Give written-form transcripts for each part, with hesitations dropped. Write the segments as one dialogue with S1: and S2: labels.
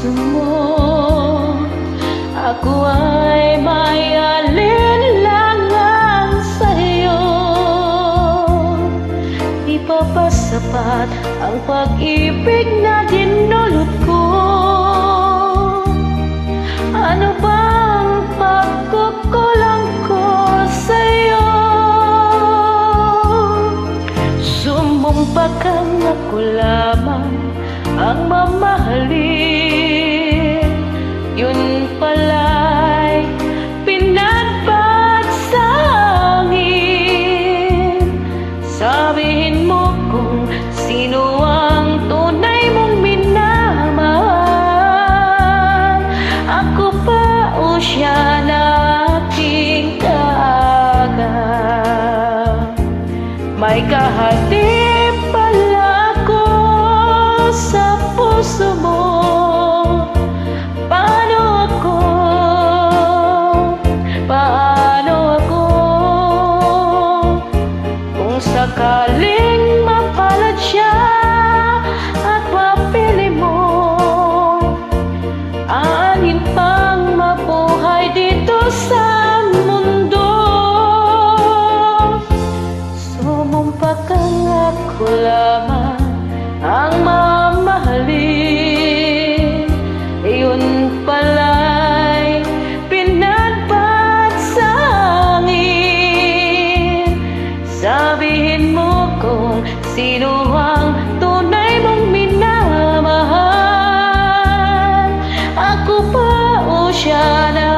S1: puso mo. Ako ay may alinlangan sa'yo. Di pa ba sapat ang pag-ibig na dinulot ko? Ano bang pagkukulang ko sa'yo? Sumumpa kang ako lamang ang mamahalin. Yun pala'y pinagpat sa hangin. Sabihin mo kung sino ang tunay mong minamahal. Ako pa o siya na aking kaaga? May kahati pala ako sa puso mo. Sakaling mapalad siya at mapili mo, aanin pang mabuhay dito sa mundo. Sumumpa kang ako lamang ang mamahalin. Iyon pala'y pinagpat sa hangin. Sabihin mo kung sino ang tunay mong minamahal. Ako pa o siya na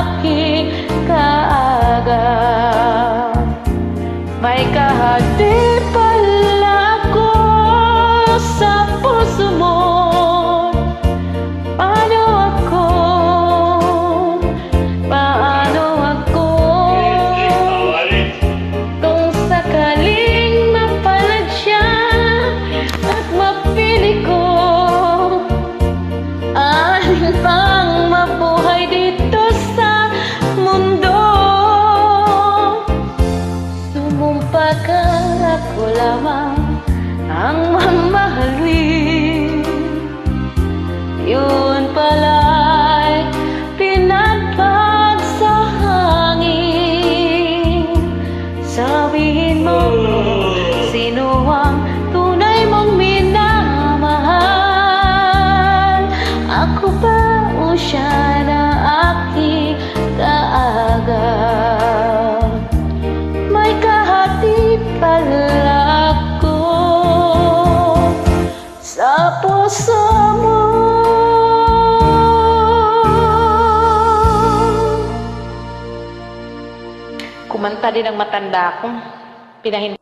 S1: aking kaaga? May kahati pala ako sa puso mo. Pang mabuhay dito sa mundo. Sumumpa kang ako lamang ang mamahalin. Yun pala'y pinagpag sa hangin. Sabihin mo sino ang tunay mong minamahal. Ako ba o siya na aking kaaga? May kahati pala ako sa puso mo. Kumanta din ang matanda ko, pinahin